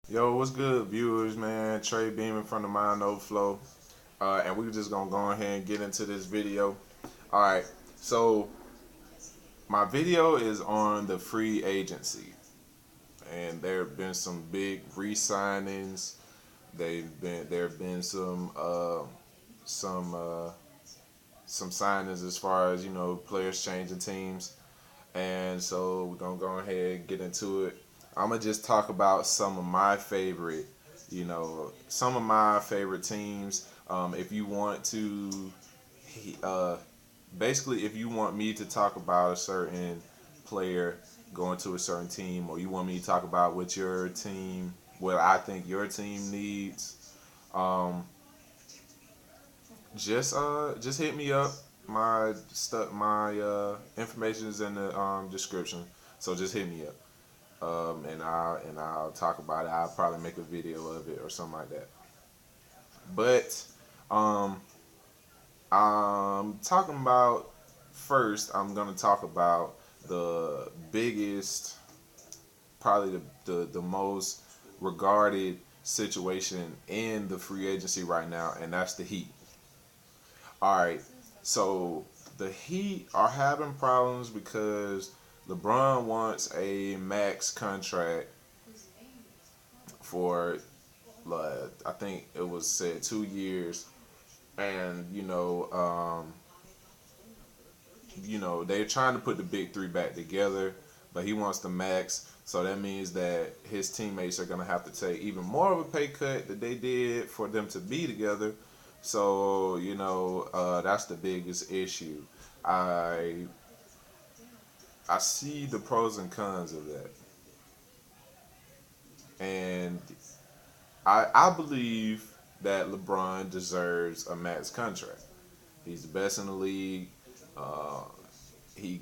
Yo, what's good, viewers, man? Trey Beamen from the Mind Overflow. And we're just going to go ahead and get into this video. All right, so my video is on the free agency. And there have been some big re-signings. There have been some some signings as far as players changing teams. And so we're gonna go ahead and get into it. I'm gonna just talk about some of my favorite teams. If you want to, uh, basically, if you want me to talk about a certain player going to a certain team, or you want me to talk about what I think your team needs, um, just hit me up. My information is in the description, so just hit me up. And I'll talk about it. I'll probably make a video of it or something like that. But um, I'm talking about first. I'm gonna talk about the biggest, probably the most regarded situation in the free agency right now, and that's the Heat. All right, so the Heat are having problems because LeBron wants a max contract for, I think it was said 2 years, and they're trying to put the big three back together, but he wants the max. So that means that his teammates are gonna have to take even more of a pay cut that they did for them to be together. So that's the biggest issue. I I see the pros and cons of that, and I believe that LeBron deserves a max contract. He's the best in the league. Uh, he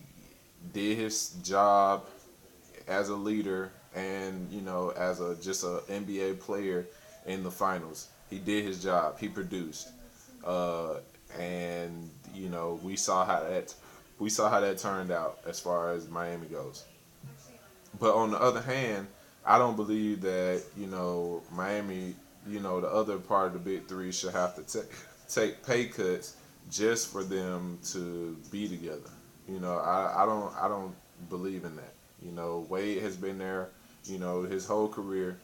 did his job as a leader, and as a just a NBA player in the finals. He did his job. He produced, uh, and we saw how that turned out as far as Miami goes. But on the other hand, I don't believe that Miami, the other part of the big three, should have to take pay cuts just for them to be together. I don't believe in that. Wade has been there, his whole career.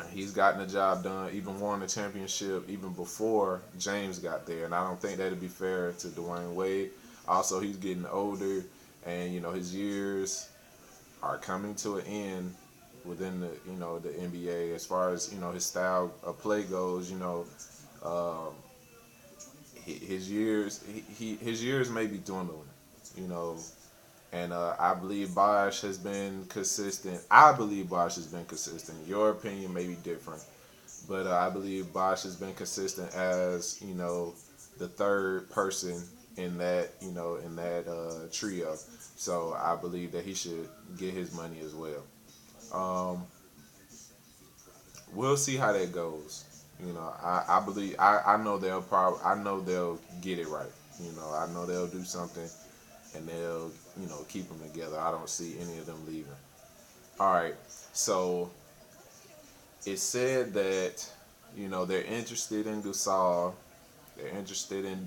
He's gotten the job done, even won the championship even before James got there, and I don't think that'd be fair to Dwayne Wade. Also, he's getting older, and his years are coming to an end within the NBA as far as his style of play goes. Um, his years may be dwindling. You know, and I believe Bosh has been consistent. I believe Bosh has been consistent. Your opinion may be different, but I believe Bosh has been consistent as the third person in that trio. So I believe that he should get his money as well. Um, we'll see how that goes. I believe I know they'll get it right. I know they'll do something and they'll keep them together. I don't see any of them leaving. All right, so it said that they're interested in Gasol, they're interested in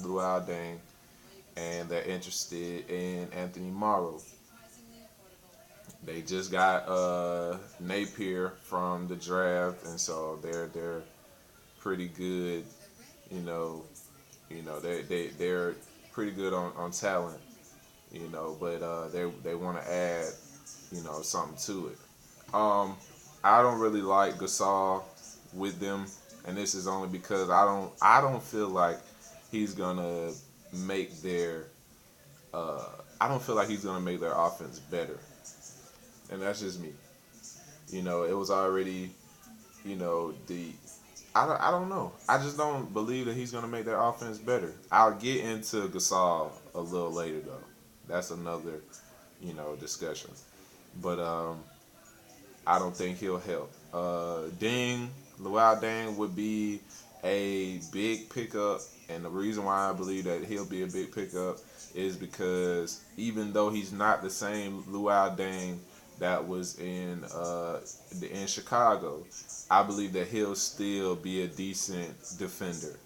Luau Deng, and they're interested in Anthony Morrow. They just got Napier from the draft, and so they're pretty good. You know, they're pretty good on talent. But they want to add something to it. I don't really like Gasol with them, and this is only because I don't feel like he's gonna make their uh, I don't feel like he's gonna make their offense better, and that's just me. It was already the I don't know. I just don't believe that he's gonna make their offense better. I'll get into Gasol a little later though. That's another discussion. But I don't think he'll help. Luau Deng would be a big pickup, and the reason why I believe that he'll be a big pickup is because even though he's not the same Luau Deng that was in Chicago. I believe that he'll still be a decent defender.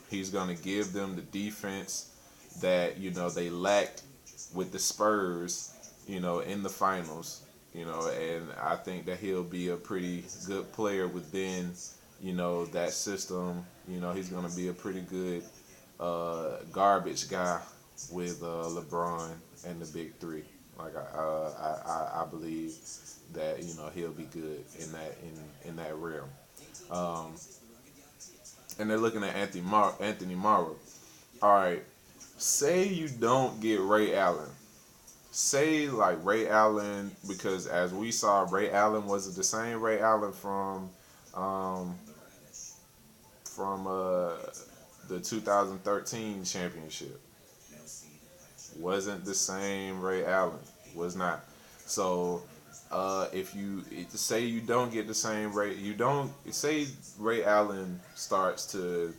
He's gonna give them the defense that they lacked with the Spurs, in the finals. And I think that he'll be a pretty good player within, that system. He's gonna be a pretty good garbage guy with LeBron and the big three. Like I believe that he'll be good in that realm. Um, and they're looking at Anthony Morrow. All right, say you don't get Ray Allen. Say like Ray Allen, because as we saw, Ray Allen wasn't the same Ray Allen um, from the 2013 championship. Wasn't the same Ray Allen. Was not. So if you say you don't get the same Ray, you don't say Ray Allen starts to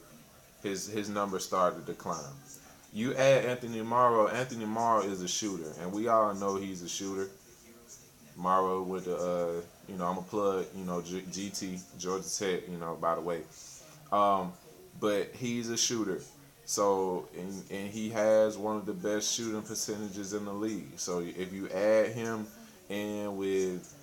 his numbers start to decline. You add Anthony Morrow. Anthony Morrow is a shooter, and we all know he's a shooter. Morrow with the I'm a plug, GT Georgia Tech, by the way. Um, but he's a shooter. So and he has one of the best shooting percentages in the league. So if you add him in with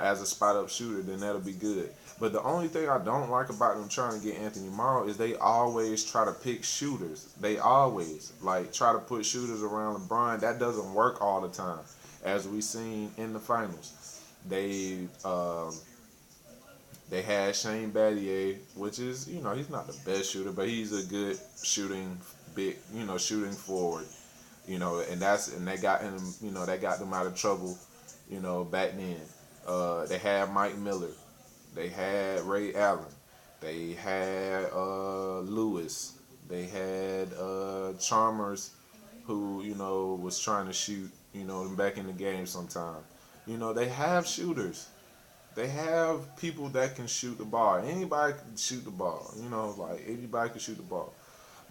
as a spot up shooter, then that'll be good. But the only thing I don't like about them trying to get Anthony Morrow is they always try to pick shooters. They always like try to put shooters around LeBron. That doesn't work all the time, as we seen in the finals. They had Shane Battier, which is he's not the best shooter, but he's a good shooting shooting forward. And they got him. They got them out of trouble. Back then. They had Mike Miller. They had Ray Allen. They had Lewis. They had Chalmers, who was trying to shoot back in the game sometime. They have shooters. They have people that can shoot the ball. Anybody can shoot the ball. Like anybody can shoot the ball.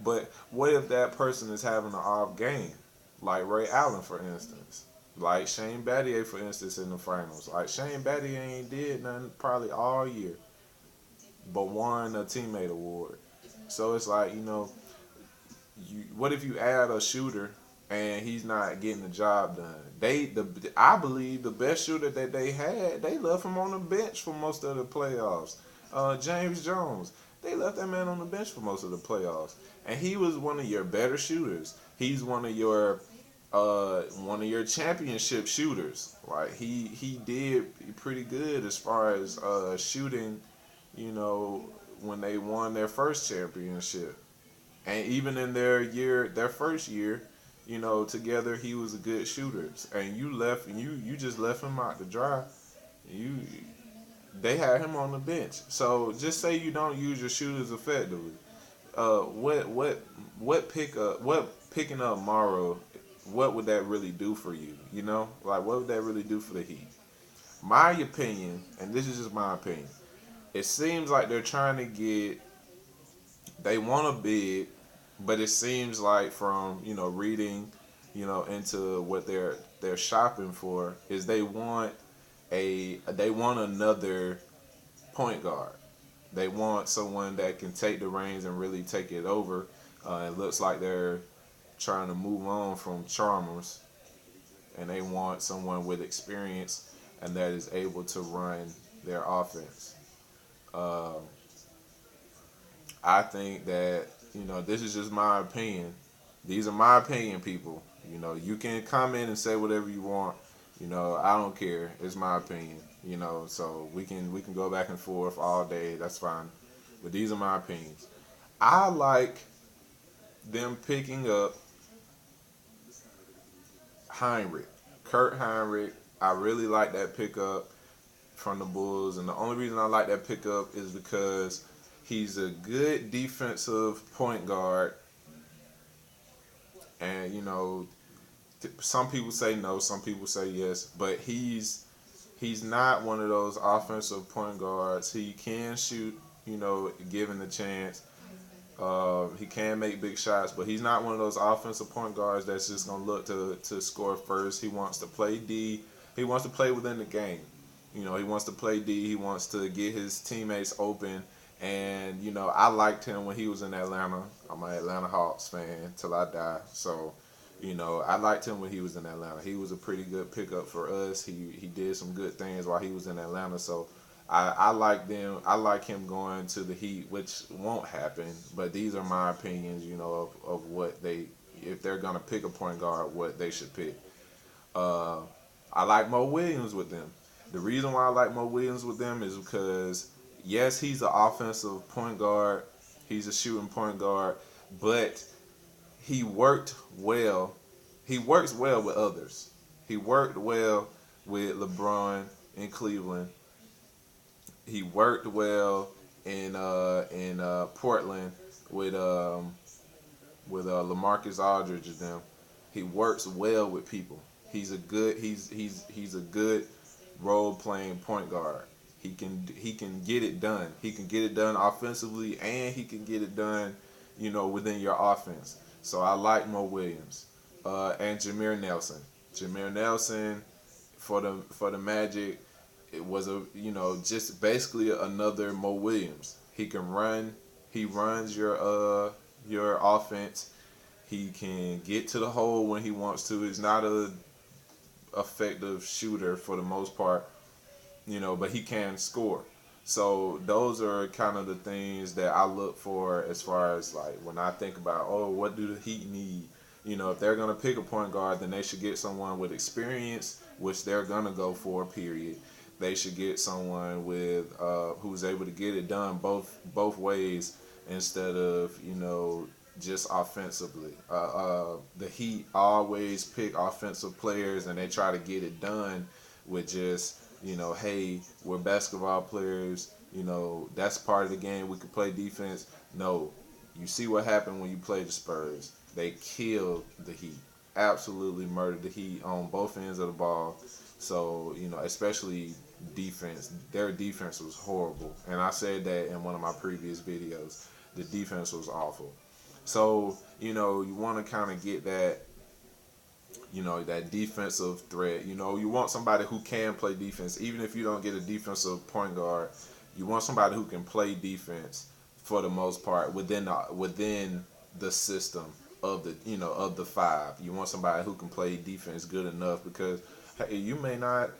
But what if that person is having an off game, like Ray Allen, for instance? Like Shane Battier, for instance, in the finals. Like Shane Battier ain't did nothing probably all year, but won a teammate award. So it's like what if you add a shooter and he's not getting the job done? I believe the best shooter that they had, they left him on the bench for most of the playoffs. James Jones, they left that man on the bench for most of the playoffs, and he was one of your better shooters. He's one of your championship shooters. Like he did pretty good as far as shooting. When they won their first championship, and even in their first year, together he was a good shooter. And you just left him out to dry. You They had him on the bench. So just say you don't use your shooters effectively. What picking up Morrow, what would that really do for you? Like what would that really do for the Heat? My opinion, and this is just my opinion, it seems like they're trying to get, they want a big, but it seems like from reading, into what they're shopping for is they want another point guard. They want someone that can take the reins and really take it over. It looks like they're trying to move on from Chalmers, and they want someone with experience and that is able to run their offense. Um, I think that this is just my opinion. These are my opinion, people. You can comment and say whatever you want. I don't care. It's my opinion. So we can go back and forth all day. That's fine. But these are my opinions. I like them picking up Heinrich, Kurt Heinrich. I really like that pickup from the Bulls, and the only reason I like that pickup is because he's a good defensive point guard, and some people say no, some people say yes, but he's not one of those offensive point guards. He can shoot, given the chance. He can make big shots, but he's not one of those offensive point guards that's just gonna look to score first. He wants to play D. He wants to play within the game. He wants to play D. He wants to get his teammates open. And I liked him when he was in Atlanta. I'm an Atlanta Hawks fan till I die. So, I liked him when he was in Atlanta. He was a pretty good pickup for us. He did some good things while he was in Atlanta. So, I like them. I like him going to the Heat, which won't happen. But these are my opinions, of what if they're gonna pick a point guard, what they should pick. Uh, I like Mo Williams with them. The reason why I like Mo Williams with them is because yes, he's an offensive point guard. He's a shooting point guard, but he worked well. He works well with others. He worked well with LeBron in Cleveland. He worked well in Portland with LaMarcus Aldridge and them. He works well with people. He's a good role playing point guard. He can get it done. He can get it done offensively, and he can get it done, within your offense. So I like Mo Williams, and Jameer Nelson. Jameer Nelson for the Magic, it was just basically another Mo Williams. He can run. He runs your offense. He can get to the hole when he wants to. He's not a effective shooter for the most part, but he can score. So those are kind of the things that I look for as far as like when I think about, oh, what do the Heat need? If they're gonna pick a point guard, then they should get someone with experience, which they're gonna go for. Period. They should get someone with who's able to get it done both ways instead of just offensively. The Heat always pick offensive players and they try to get it done with just hey, we're basketball players. That's part of the game. We could play defense. No, you see what happened when you played the Spurs. They killed the Heat. Absolutely murdered the Heat on both ends of the ball. So, especially defense. Their defense was horrible. And I said that in one of my previous videos. The defense was awful. So, you want to kind of get that defensive threat. You want somebody who can play defense. Even if you don't get a defensive point guard, you want somebody who can play defense for the most part within the system of the five. You want somebody who can play defense good enough because hey, you may not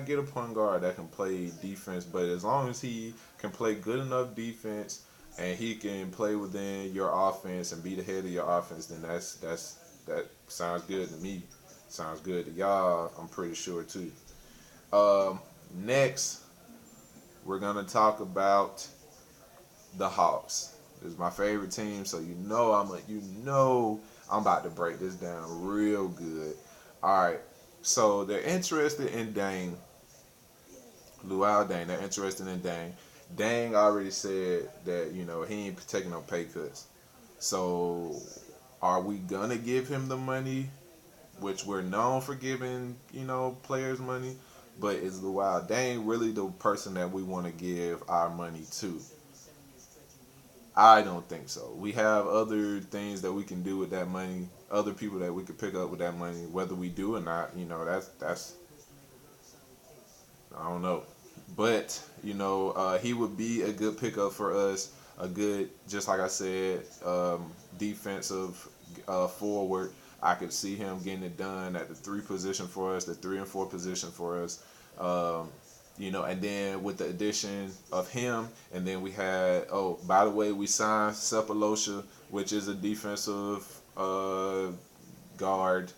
get a point guard that can play defense, but as long as he can play good enough defense and he can play within your offense and be the head of your offense, then that sounds good to me. Sounds good to y'all, I'm pretty sure too. Next, we're gonna talk about the Hawks. This is my favorite team, so I'm about to break this down real good. All right, so they're interested in Luau Deng. They're interested in Deng. Deng already said that he ain't taking no pay cuts. So are we gonna give him the money, which we're known for giving players money? But is Luau Deng really the person that we want to give our money to? I don't think so. We have other things that we can do with that money, other people that we could pick up with that money, whether we do or not. That's I don't know. But he would be a good pickup for us. A good, just like I said, defensive forward. I could see him getting it done at the 3 position for us, the 3 and 4 position for us. And then with the addition of him, and then we had, oh, by the way, we signed Sepulosha, which is a defensive guard.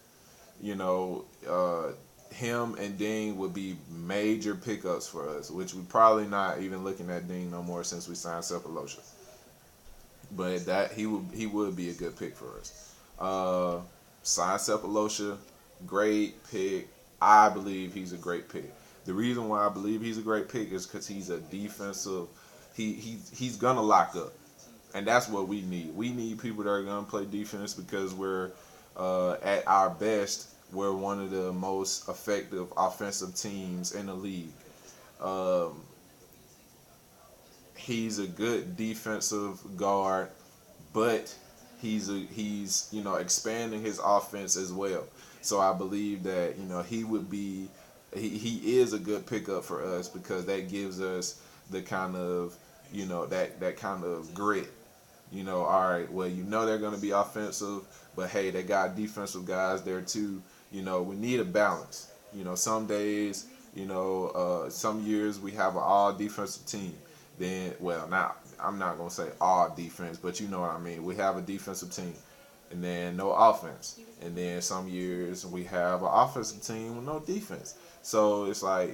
Him and Dean would be major pickups for us, which we probably not even looking at Dean no more since we signed Sepulosha. But that he would be a good pick for us. Sign Sepulosha, great pick. I believe he's a great pick. The reason why I believe he's a great pick is because he's a defensive. He's gonna lock up, and that's what we need. We need people that are gonna play defense because we're at our best. We're one of the most effective offensive teams in the league. Um, he's a good defensive guard, but he's expanding his offense as well. So I believe that he would be he is a good pickup for us because that gives us the kind of that kind of grit. All right, well, they're going to be offensive, but hey, they got defensive guys there too. We need a balance. Some days, some years we have an all defensive team. Then, well, now I'm not going to say all defense, but you know what I mean. We have a defensive team, and then no offense. And then some years we have an offensive team with no defense. So it's like,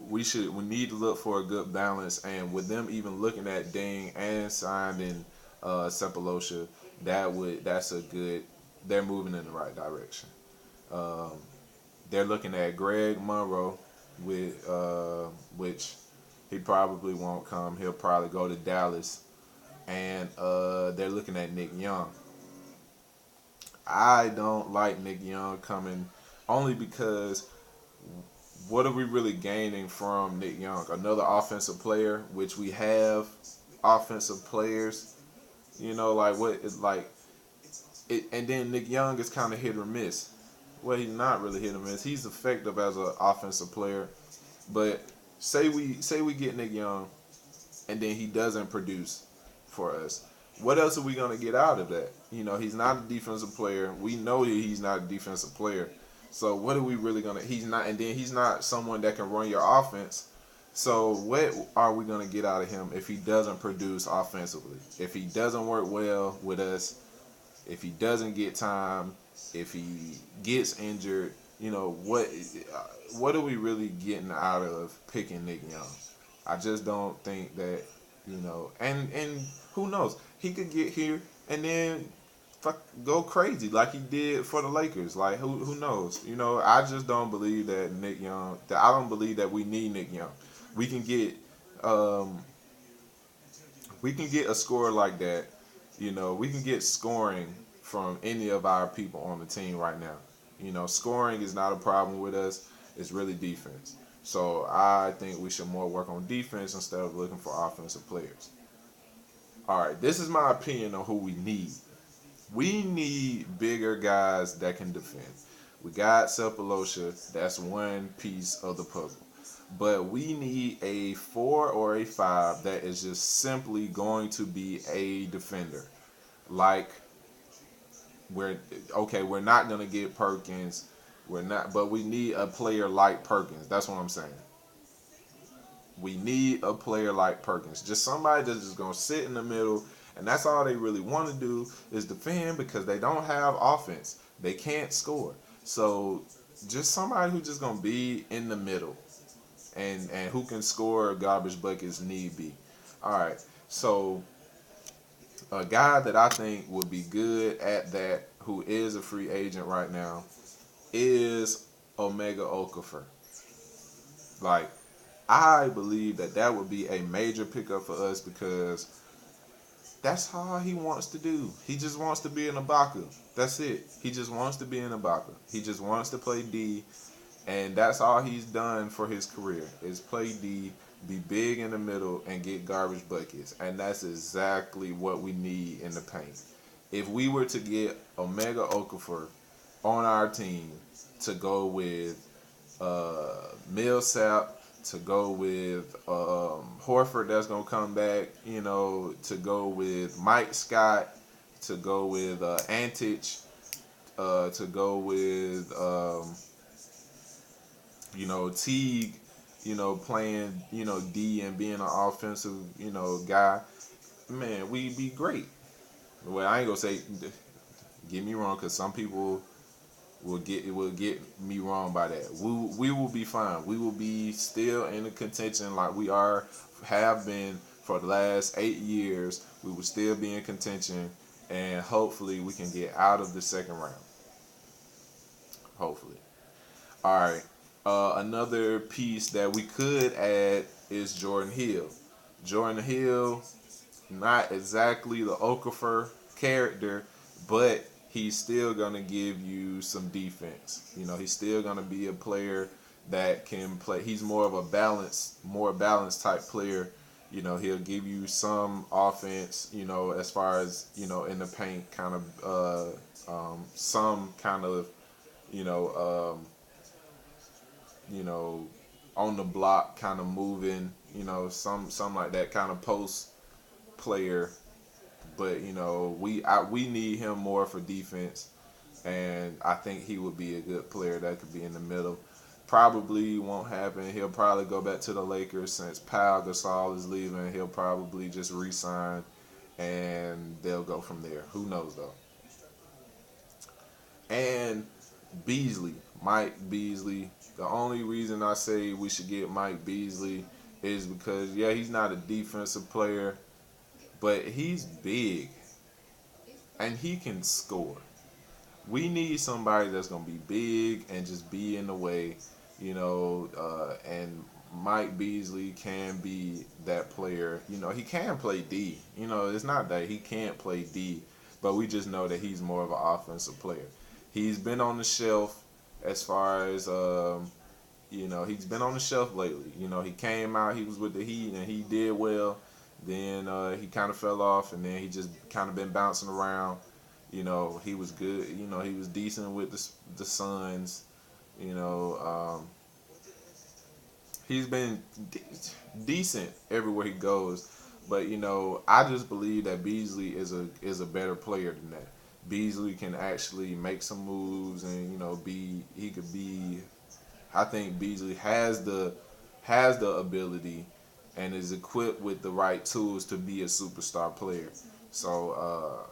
we need to look for a good balance, and with them even looking at Ding and signing Sepulosha, that's a good. They're moving in the right direction. Um, they're looking at Greg Monroe, with which he probably won't come. He'll probably go to Dallas, and they're looking at Nick Young. I don't like Nick Young coming, only because what are we really gaining from Nick Young? Another offensive player, which we have offensive players. Like what is like it, and then Nick Young is kind of hit or miss. Well, he's not really hit or miss. He's effective as an offensive player, but say we get Nick Young, and then he doesn't produce for us. What else are we gonna get out of that? He's not a defensive player. We know that he's not a defensive player. So what are we really gonna? He's not, and then he's not someone that can run your offense. So what are we gonna get out of him if he doesn't produce offensively? If he doesn't work well with us, if he doesn't get time, if he gets injured, what are we really getting out of picking Nick Young? I just don't think that and who knows? He could get here and then go crazy like he did for the Lakers. Like who knows? I just don't believe that Nick Young. I don't believe that we need Nick Young. We can get um, we can get a scorer like that. We can get scoring from any of our people on the team right now. Scoring is not a problem with us. It's really defense. So I think we should more work on defense instead of looking for offensive players. All right, this is my opinion on who we need. We need bigger guys that can defend. We got Sepulosha. That's one piece of the puzzle. But we need a 4 or a 5 that is just simply going to be a defender. Like we're not gonna get Perkins. We're not, but we need a player like Perkins. That's what I'm saying. We need a player like Perkins. Just somebody that's just gonna sit in the middle, and that's all they really want to do is defend because they don't have offense. They can't score. So just somebody who's just gonna be in the middle and who can score garbage buckets need be. All right. So a guy that I think would be good at that, who is a free agent right now, is Omega Okafor. Like, I believe that would be a major pickup for us because that's all he wants to do. He just wants to be an Ibaka. That's it. He just wants to be an Ibaka. He just wants to play D, and that's all he's done for his career is play D, be big in the middle, and get garbage buckets. And that's exactly what we need in the paint. If we were to get Omega Okafor on our team to go with Millsap, to go with Horford that's going to come back, to go with Mike Scott, to go with Antich, to go with, Teague, playing, D and being an offensive, guy, man, we'd be great. Well, I ain't going to say, get me wrong, because some people will get me wrong by that. We will be fine. We will be still in the contention like we have been for the last 8 years. We will still be in contention, and hopefully we can get out of the second round. Hopefully. All right. Another piece that we could add is Jordan Hill. Jordan Hill, not exactly the Okafor character, but he's still going to give you some defense. He's still going to be a player that can play. He's more of a more balanced type player. He'll give you some offense, as far as, in the paint, kind of, some kind of, you know, um, you know, on the block, kind of moving, some like that kind of post player. But we need him more for defense, and I think he would be a good player that could be in the middle. Probably won't happen. He'll probably go back to the Lakers since Pau Gasol is leaving. He'll probably just re-sign, and they'll go from there. Who knows though? And Beasley, Mike Beasley. The only reason I say we should get Mike Beasley is because, yeah, he's not a defensive player, but he's big and he can score. We need somebody that's gonna be big and just be in the way, and Mike Beasley can be that player. He can play D. It's not that he can't play D, but we just know that he's more of an offensive player. He's been on the shelf as far as he's been on the shelf lately. He came out, he was with the Heat, and he did well. Then he kind of fell off, and then he just kind of been bouncing around. He was good. He was decent with the Suns. You know, um, he's been decent everywhere he goes. But I just believe that Beasley is a better player than that. Beasley can actually make some moves, and he could be. I think Beasley has the ability and is equipped with the right tools to be a superstar player. So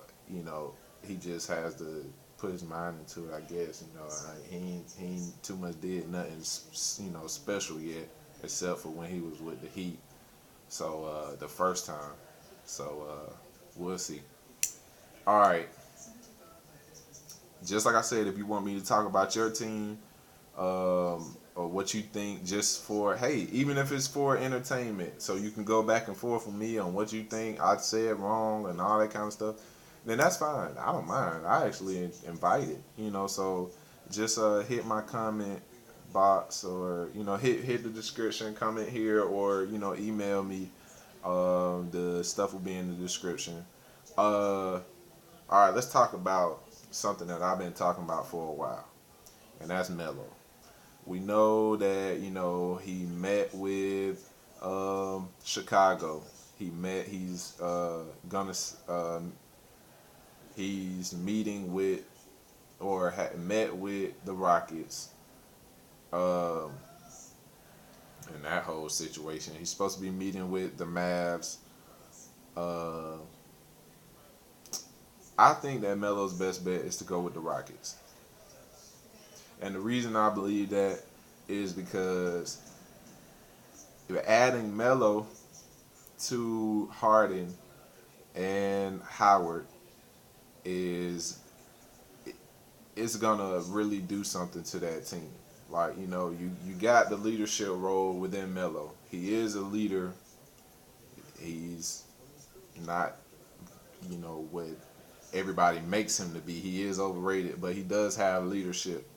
he just has to put his mind into it, I guess. He ain't too much did nothing special yet, except for when he was with the Heat. So the first time. So we'll see. All right. Just like I said, if you want me to talk about your team, or what you think, just for, hey, even if it's for entertainment, so you can go back and forth with me on what you think I said wrong and all that kind of stuff, then that's fine. I don't mind. I actually invite it. So just hit my comment box, or hit the description, comment here, or email me. The stuff will be in the description. All right, let's talk about something that I've been talking about for a while, and that's Melo. We know that he met with Chicago. Gonna he's meeting with, or had met with, the Rockets. Um, in that whole situation, he's supposed to be meeting with the Mavs. Uh, I think that Melo's best bet is to go with the Rockets. And the reason I believe that is because you're adding Melo to Harden and Howard is it's gonna really do something to that team. Like you got the leadership role within Melo. He is a leader. He's not what everybody makes him to be. He is overrated, but he does have leadership.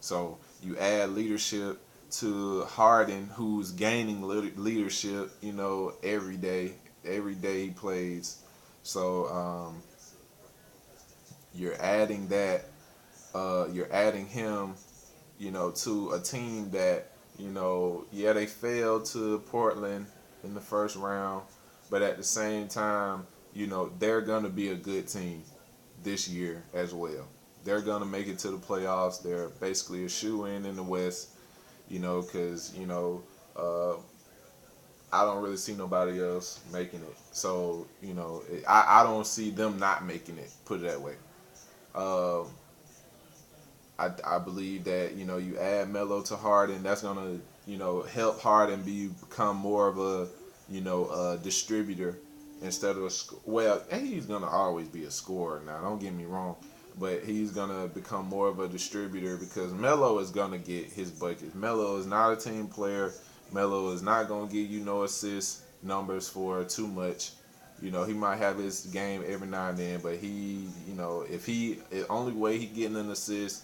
So you add leadership to Harden, who's gaining leadership, every day. Every day he plays. So you're adding that. You're adding him, to a team that, yeah, they failed to Portland in the first round, but at the same time, they're gonna be a good team this year as well. They're gonna make it to the playoffs. They're basically a shoe in the West, because I don't really see nobody else making it. So I don't see them not making it. Put it that way. Um, I believe that you add Melo to Harden, that's gonna help Harden become more of a a distributor instead of well, he's gonna always be a scorer now. Don't get me wrong, but he's gonna become more of a distributor because Melo is gonna get his buckets. Melo is not a team player. Melo is not gonna give you no assist numbers for too much. He might have his game every now and then, but if the only way he getting an assist,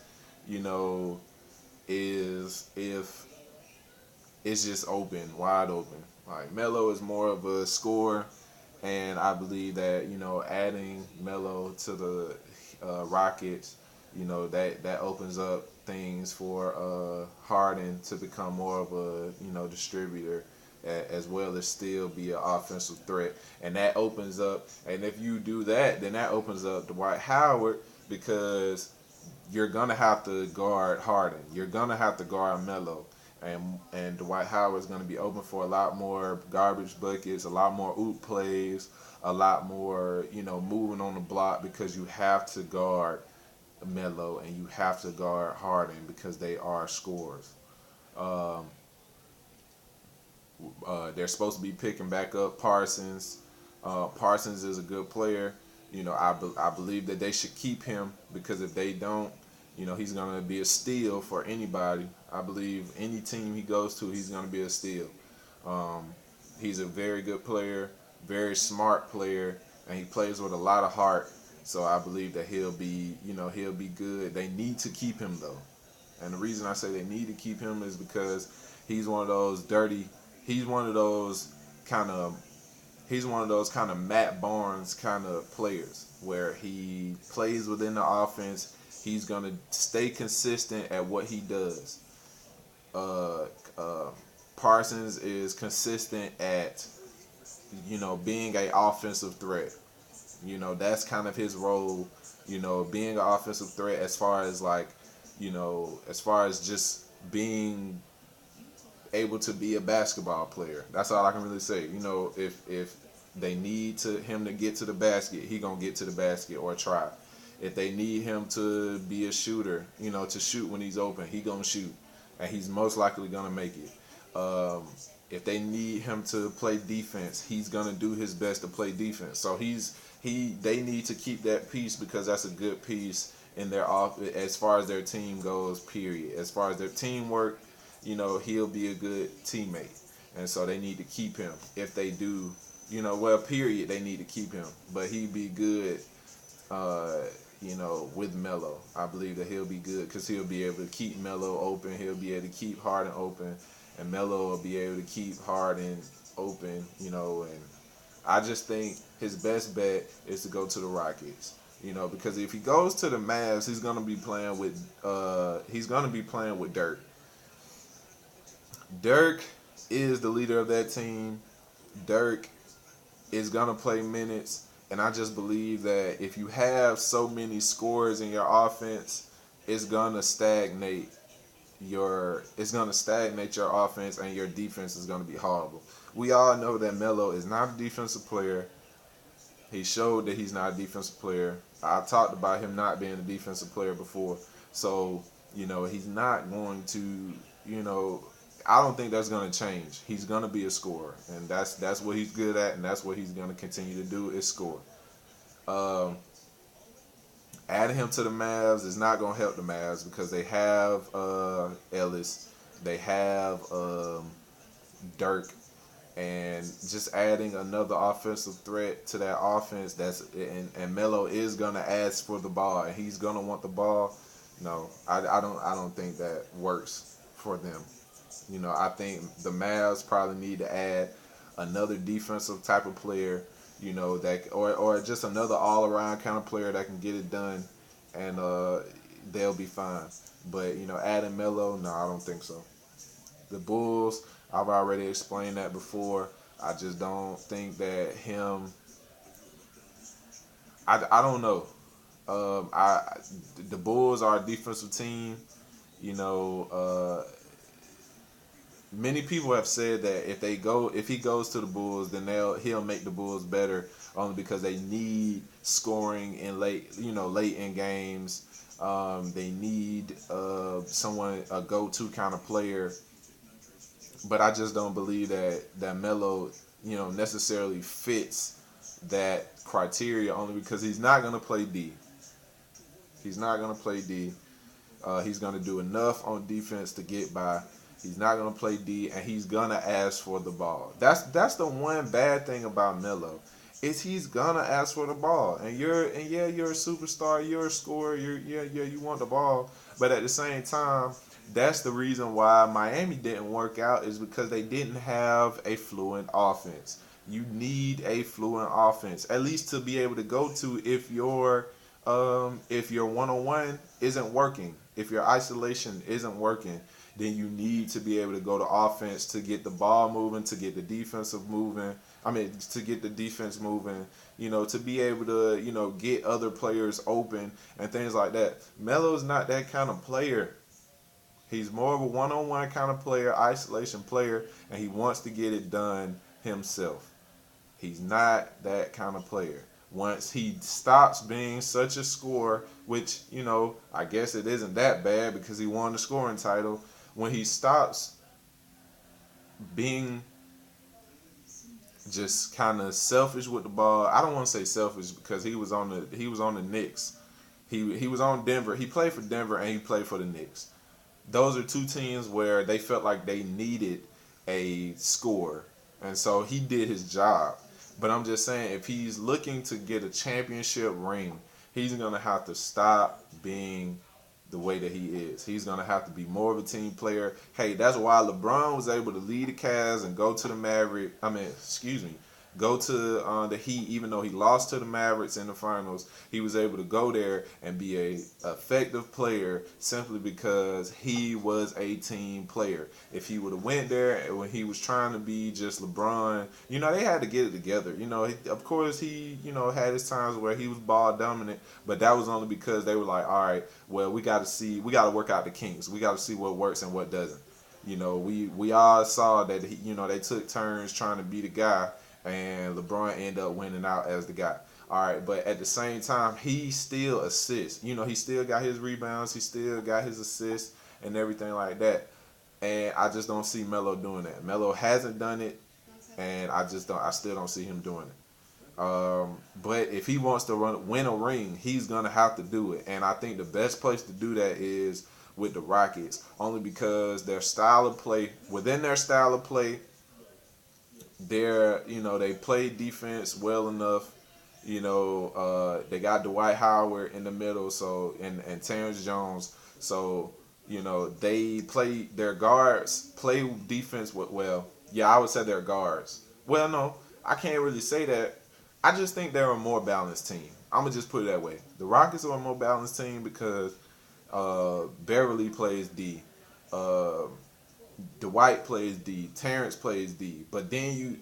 is if it's just open, wide open. Like Melo is more of a scorer, and I believe that adding Melo to the Rockets, that opens up things for Harden to become more of a distributor, as well as still be an offensive threat, and that opens up. And if you do that, then that opens up Dwight Howard, because you're gonna have to guard Harden. You're gonna have to guard Melo. And Dwight Howard's gonna be open for a lot more garbage buckets, a lot more oop plays, a lot more, moving on the block, because you have to guard Melo and you have to guard Harden because they are scorers. Um, they're supposed to be picking back up Parsons. Parsons is a good player. I believe that they should keep him, because if they don't, he's going to be a steal for anybody. I believe any team he goes to, he's going to be a steal. Um, he's a very good player, very smart player, and he plays with a lot of heart. So I believe that he'll be good. They need to keep him though. And the reason I say they need to keep him is because he's one of those dirty. He's one of those kind of. He's one of those kind of Matt Barnes kind of players where he plays within the offense. He's gonna stay consistent at what he does. Uh, uh, Parsons is consistent at being a offensive threat. That's kind of his role. Being an offensive threat, as far as like, as far as just being able to be a basketball player. That's all I can really say. If they need him to get to the basket, he gonna get to the basket or try. If they need him to be a shooter, to shoot when he's open, he gonna shoot, and he's most likely gonna make it. If they need him to play defense, he's gonna do his best to play defense. So they need to keep that piece, because that's a good piece in their off as far as their team goes. Period. As far as their teamwork, he'll be a good teammate, and so they need to keep him. If they do, period, they need to keep him. But he'd be good, with Melo. I believe that he'll be good because he'll be able to keep Melo open. He'll be able to keep Harden open, and Melo will be able to keep Harden open. And I just think his best bet is to go to the Rockets. Because if he goes to the Mavs, he's gonna be playing with Dirk. Dirk is the leader of that team. Dirk is gonna play minutes, and I just believe that if you have so many scorers in your offense, it's gonna stagnate your offense, and your defense is gonna be horrible. We all know that Melo is not a defensive player. He showed that he's not a defensive player. I talked about him not being a defensive player before. So, he's not going to, I don't think that's going to change. He's going to be a scorer, and that's what he's good at, and that's what he's going to continue to do is score. Adding him to the Mavs is not going to help the Mavs, because they have Ellis, they have Dirk, and just adding another offensive threat to that offense. And Melo is gonna ask for the ball, and he's gonna want the ball. No, I don't think that works for them. I think the Mavs probably need to add another defensive type of player. That or just another all around kind of player that can get it done, and they'll be fine. But adding Melo, no, I don't think so. The Bulls, I've already explained that before. I just don't think that him. I don't know. The Bulls are a defensive team. Many people have said that if he goes to the Bulls, then he'll make the Bulls better, only because they need scoring in late in games. They need a go-to kind of player. But I just don't believe that Melo, necessarily fits that criteria, only because he's not going to play D. He's not going to play D. He's going to do enough on defense to get by. He's not going to play D, and he's going to ask for the ball. That's the one bad thing about Melo, is he's going to ask for the ball. And you're a superstar, you're a scorer, you want the ball, but at the same time, That's the reason why Miami didn't work out, is because they didn't have a fluent offense. You need a fluent offense, at least to be able to go to if your one on one isn't working, if your isolation isn't working, then you need to be able to go to offense to get the ball moving, to get the defensive moving. I mean, to get the defense moving, to be able to, get other players open and things like that. Melo's not that kind of player. He's more of a one-on-one kind of player, isolation player, and he wants to get it done himself. He's not that kind of player. Once he stops being such a scorer, which, I guess it isn't that bad because he won the scoring title. When he stops being just kind of selfish with the ball, I don't want to say selfish because he was on the Knicks. He was on Denver. He played for Denver and he played for the Knicks. Those are two teams where they felt like they needed a scorer. And so he did his job. But I'm just saying, if he's looking to get a championship ring, he's going to have to stop being the way that he is. He's going to have to be more of a team player. Hey, that's why LeBron was able to lead the Cavs and go to the go to the Heat, even though he lost to the Mavericks in the finals. He was able to go there and be a effective player simply because he was a team player. If he would have went there when he was trying to be just LeBron, they had to get it together. Of course he, had his times where he was ball dominant, but that was only because they were like, all right, well, we got to work out the kinks. We got to see what works and what doesn't. We all saw that they took turns trying to be the guy, and LeBron ended up winning out as the guy. All right, but at the same time, he still assists. He still got his rebounds, he still got his assists and everything like that. And I just don't see Melo doing that. Melo hasn't done it, and I still don't see him doing it. But if he wants to win a ring, he's gonna have to do it. And I think the best place to do that is with the Rockets, only because within their style of play, they play defense well enough. They got Dwight Howard in the middle, so and Terrence Jones. So, their guards play defense well. Yeah, I would say their guards. Well, no, I can't really say that. I just think they're a more balanced team. I'm gonna just put it that way. The Rockets are a more balanced team because Beverly plays D. Uh, Dwight plays D, Terrence plays D, but then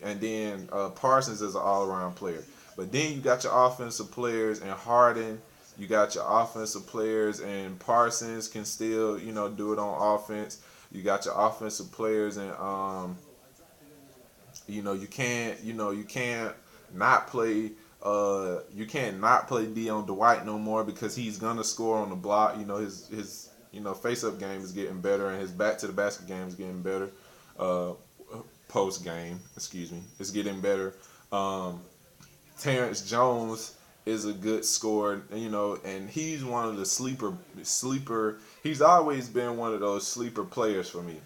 Parsons is an all around player. But then you got your offensive players and Harden, you got your offensive players and Parsons can still do it on offense. You got your offensive players and you can't not play you can't not play D on Dwight no more because he's gonna score on the block. His face up game is getting better and his back to the basket game is getting better. Uh, Post game, excuse me, it's getting better. Um, Terrence Jones is a good scorer, and he's one of the sleeper. He's always been one of those sleeper players for me.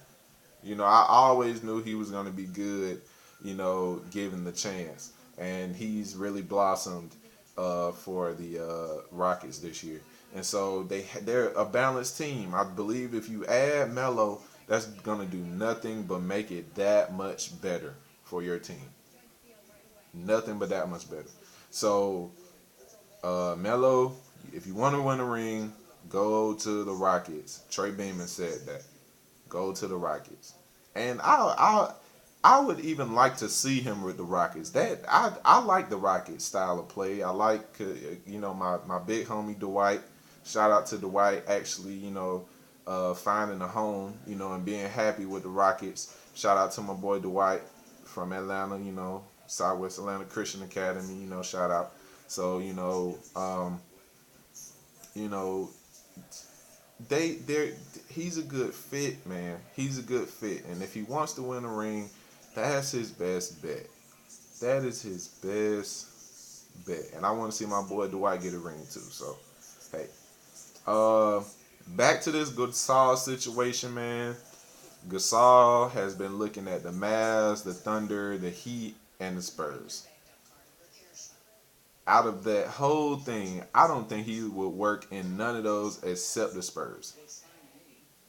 I always knew he was going to be good, given the chance. And he's really blossomed for the Rockets this year. And so they're a balanced team. I believe if you add Melo, that's going to do nothing but make it that much better for your team. Nothing but that much better. So, Melo, if you want to win a ring, go to the Rockets. Trey Beamen said that. Go to the Rockets. And I would even like to see him with the Rockets. I like the Rockets style of play. I like my big homie Dwight. Shout out to Dwight actually finding a home and being happy with the Rockets. Shout out to my boy Dwight from Atlanta. Southwest Atlanta Christian Academy. Shout out. So you know he's a good fit, man. He's a good fit, and if he wants to win a ring, that's his best bet. That is his best bet, and I want to see my boy Dwight get a ring too. So, hey, back to this Gasol situation, man. Gasol has been looking at the Mavs, the Thunder, the Heat, and the Spurs. Out of that whole thing, I don't think he would work in none of those except the Spurs.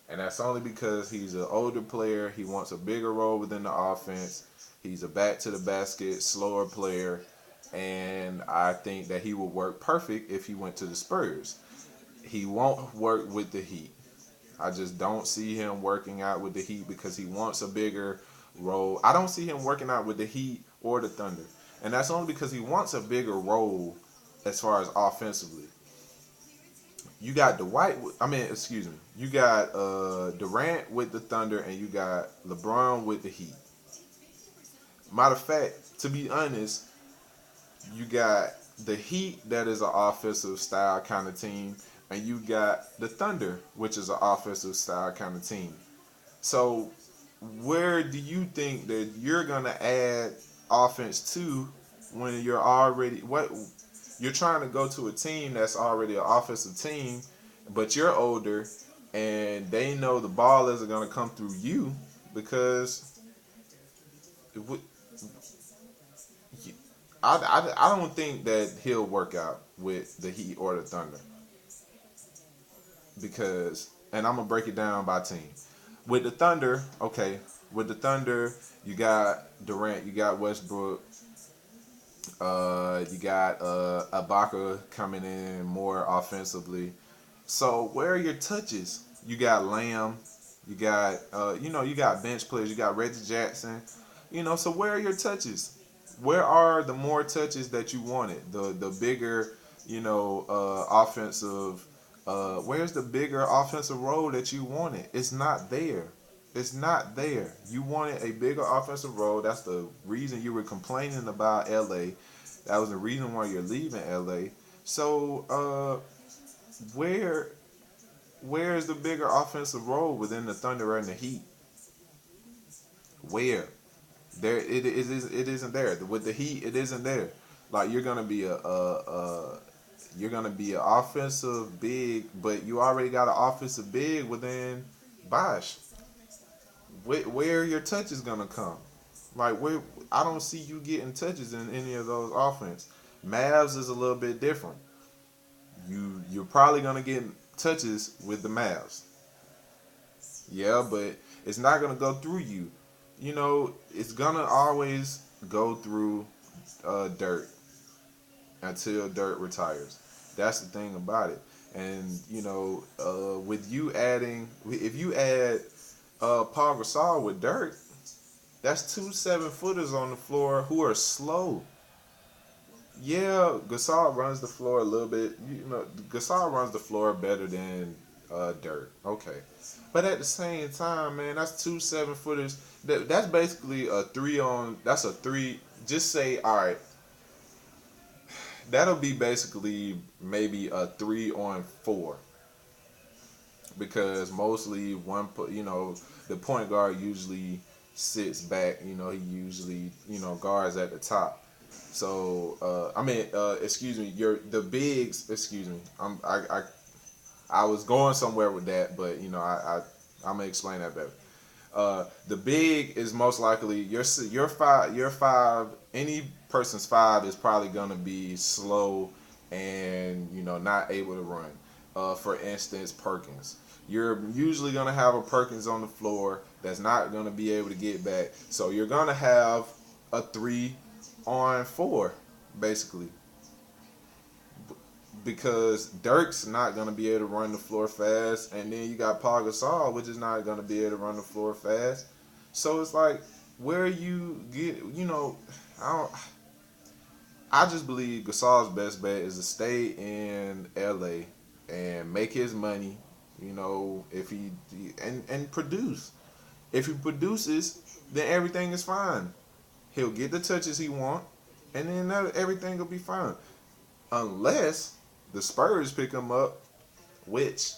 And that's only because he's an older player. He wants a bigger role within the offense. He's a back to the basket, slower player. And I think that he would work perfect if he went to the Spurs. He won't work with the Heat. I just don't see him working out with the Heat because he wants a bigger role. I don't see him working out with the Heat or the Thunder. And that's only because he wants a bigger role as far as offensively. You got Dwight. I mean, excuse me. You got Durant with the Thunder, and you got LeBron with the Heat. Matter of fact, to be honest, you got the Heat that is an offensive style kind of team, and you got the Thunder, which is an offensive style kind of team. So, where do you think that you're gonna add offense to when you're already what you're trying to go to a team that's already an offensive team, but you're older, and they know the ball isn't gonna come through you because I don't think that he'll work out with the Heat or the Thunder because, and I'm gonna break it down by team. With the Thunder, okay, with the Thunder, you got Durant, you got Westbrook, you got Ibaka coming in more offensively. So where are your touches? You got Lamb, you got you got bench players, you got Reggie Jackson. So where are your touches? Where are the more touches that you wanted? The bigger, offensive. Where's the bigger offensive role that you wanted? It's not there. It's not there. You wanted a bigger offensive role. That's the reason you were complaining about LA. That was the reason why you're leaving LA. So where where is the bigger offensive role within the Thunder and the Heat? Where? It isn't there. With the Heat, it isn't there. Like you're gonna be an offensive big, but you already got an offensive big within Bosh. Where your touch is gonna come? Like where I don't see you getting touches in any of those offense. Mavs is a little bit different. You're probably gonna get touches with the Mavs. Yeah, but it's not gonna go through you. It's gonna always go through Dirt until Dirt retires. That's the thing about it. And with you adding, if you add Paul Gasol with Dirt, that's two 7-footers on the floor who are slow. Yeah, Gasol runs the floor a little bit. Gasol runs the floor better than Dirt. Okay, but at the same time, man, that's two 7-footers. That's basically a three on. That's a three. Just say, all right, that'll be basically maybe a 3-on-4 because mostly the point guard usually sits back. He usually guards at the top. So excuse me, the bigs. Excuse me, I was going somewhere with that, but I'm gonna explain that better. The big is most likely your five. Any person's five is probably gonna be slow and not able to run. For instance, Perkins. You're usually gonna have a Perkins on the floor that's not gonna be able to get back. So you're gonna have a 3-on-4, basically, because Dirk's not going to be able to run the floor fast, and then you got Paul Gasol, which is not going to be able to run the floor fast. So it's like, where you get, I just believe Gasol's best bet is to stay in LA and make his money, if he and produce. If he produces, then everything is fine. He'll get the touches he want, and then everything will be fine. Unless the Spurs pick him up, which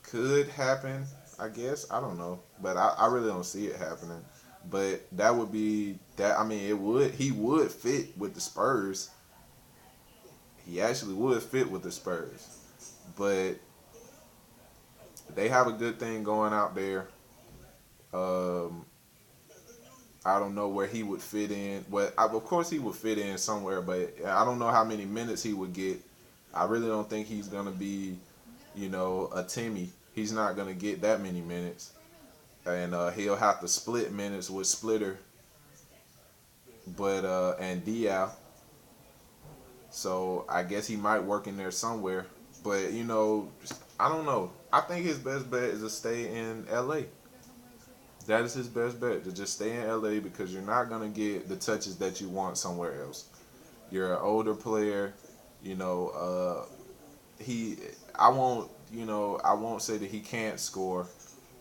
could happen, I guess. I don't know. But I really don't see it happening. But that would be that. I mean, it would. He would fit with the Spurs. He actually would fit with the Spurs. But they have a good thing going out there. Um, I don't know where he would fit in. Well, of course he would fit in somewhere, but I don't know how many minutes he would get. I really don't think he's gonna be, a Timmy. He's not gonna get that many minutes, and he'll have to split minutes with Splitter, but and Diao. So I guess he might work in there somewhere. But I don't know. I think his best bet is to stay in LA. That is his best bet, to just stay in LA, because you're not gonna get the touches that you want somewhere else. You're an older player, you know. He, I won't say that he can't score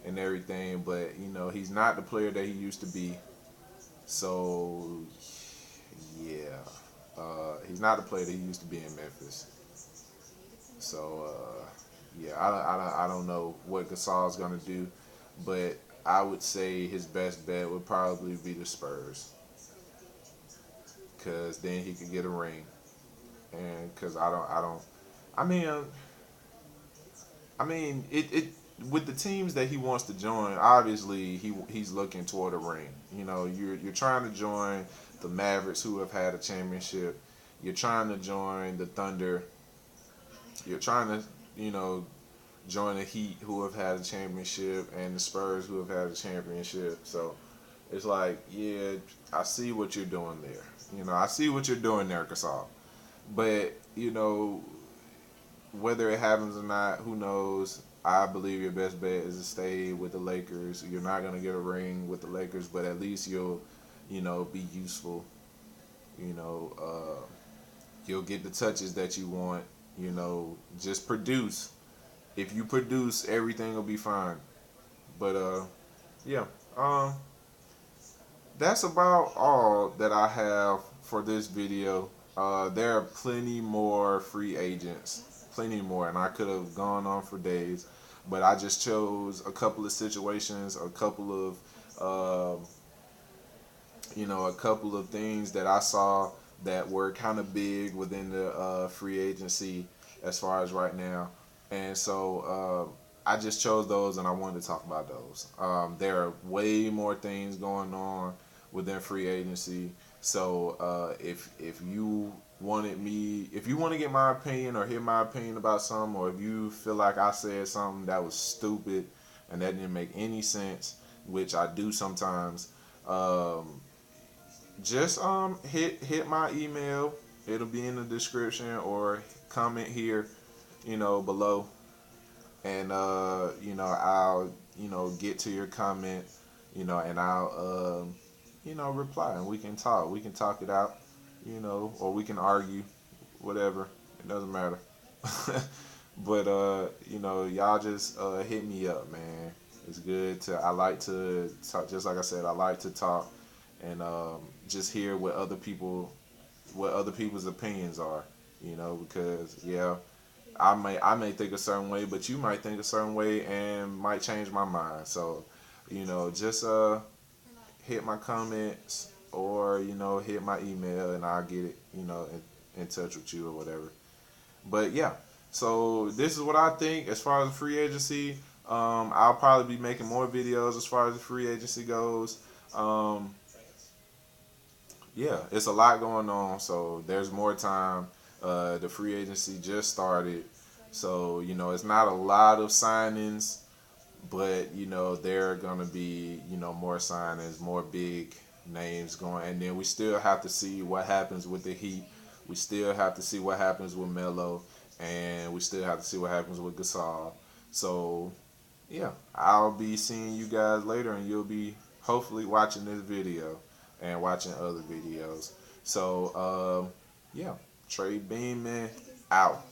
and everything, but he's not the player that he used to be. So yeah, he's not the player that he used to be in Memphis. So yeah, I don't know what Gasol's gonna do, but I would say his best bet would probably be the Spurs, because then he could get a ring, and because I mean, it with the teams that he wants to join, obviously he's looking toward a ring. You're trying to join the Mavericks, who have had a championship. You're trying to join the Thunder. You're trying to, join the Heat, who have had a championship, and the Spurs, who have had a championship. So it's like, yeah, I see what you're doing there. I see what you're doing there, Gasol. But whether it happens or not, who knows? I believe your best bet is to stay with the Lakers. You're not gonna get a ring with the Lakers, but at least you'll, be useful. You know, you'll get the touches that you want. Just produce. If you produce, everything will be fine. But yeah. That's about all that I have for this video. There are plenty more free agents, plenty more, and I could have gone on for days, but I just chose a couple of situations, a couple of, a couple of things that I saw that were kind of big within the free agency as far as right now, and so I just chose those, and I wanted to talk about those. There are way more things going on within free agency. So if you if you want to get my opinion or hear my opinion about something, or if you feel like I said something that was stupid and that didn't make any sense, which I do sometimes, just hit my email. It'll be in the description, or comment here, below, and I'll get to your comment, and I'll reply, and we can talk it out, or we can argue, whatever, it doesn't matter. But y'all just hit me up, man. It's good to, I like to talk, just like I said, I like to talk, and just hear what other people's opinions are, because yeah, I may think a certain way, but you might think a certain way and might change my mind. So, just hit my comments, or hit my email, and I'll get it, in touch with you or whatever. But yeah, so this is what I think as far as the free agency. I'll probably be making more videos as far as the free agency goes. Yeah, it's a lot going on, so there's more time. The free agency just started, so it's not a lot of signings, but there are gonna be more signings, more big names going, and then we still have to see what happens with the Heat. We still have to see what happens with Melo, and we still have to see what happens with Gasol. So yeah, I'll be seeing you guys later, and you'll be hopefully watching this video and watching other videos. So yeah, Trey Beamen out.